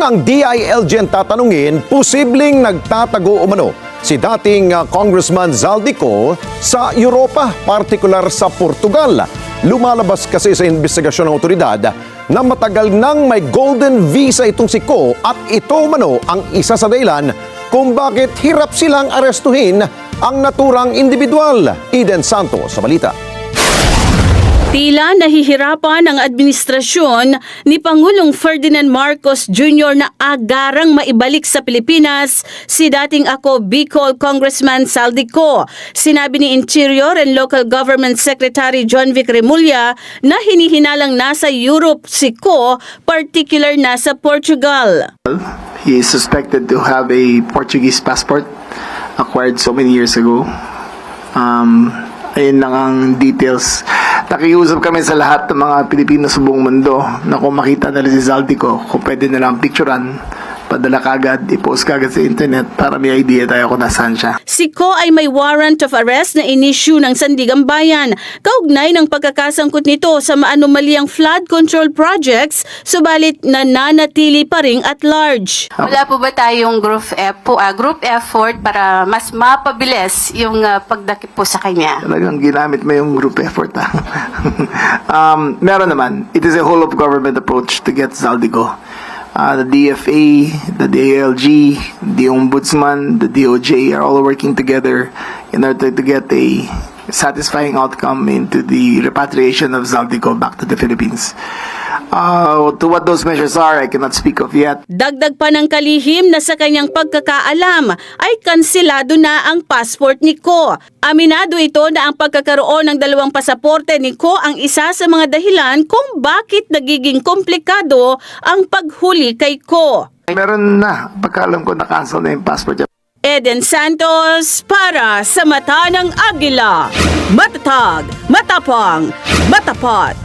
Kung ang DILG ang tatanungin, posibleng nagtatago umano si dating Congressman Zaldico sa Europa, partikular sa Portugal. Lumalabas kasi sa investigasyon ng otoridad na matagal nang may golden visa itong si Ko at ito umano ang isa sa dahilan kung bakit hirap silang arestuhin ang naturang individual. Eden Santos sa balita. Tila nahihirapan ang administrasyon ni Pangulong Ferdinand Marcos Jr. na agarang maibalik sa Pilipinas si dating Bicol Congressman Zaldico. Sinabi ni Interior and Local Government Secretary John Vic Remulla na hinihinalang nasa Europe si Ko, particular na sa Portugal. He is suspected to have a Portuguese passport acquired so many years ago. Ayun lang ang details. Nakiusap kami sa lahat ng mga Pilipino sa buong mundo na kung makita nila si Zaldico, kung pwede nilang picturean, padala kagad, i-post kagad sa internet para may idea tayo kung nasaan siya. Si Ko ay may warrant of arrest na inisyu ng Sandigang Bayan kaugnay ng pagkakasangkot nito sa maanomaliang flood control projects, subalit nananatili pa rin at large. Wala po ba tayong group effort para mas mapabilis yung pagdakip po sa kanya? Talagang ginamit mo yung group effort. Meron naman. It is a whole of government approach to get Zaldico. The DFA, the DILG, the Ombudsman, the DOJ are all working together in order to get a satisfying outcome into the repatriation of Zaldico back to the Philippines. To what those measures are, I cannot speak of yet. Dagdag pa ng kalihim na sa kanyang pagkakaalam ay kansilado na ang passport ni Ko. Aminado ito na ang pagkakaroon ng dalawang pasaporte ni Ko ang isa sa mga dahilan kung bakit nagiging komplikado ang paghuli kay Ko. Meron na, pagkaalam ko na-cancel na yung passport niya. Eden Santos para sa Mata ng Agila. Matatag, matapang, matapat.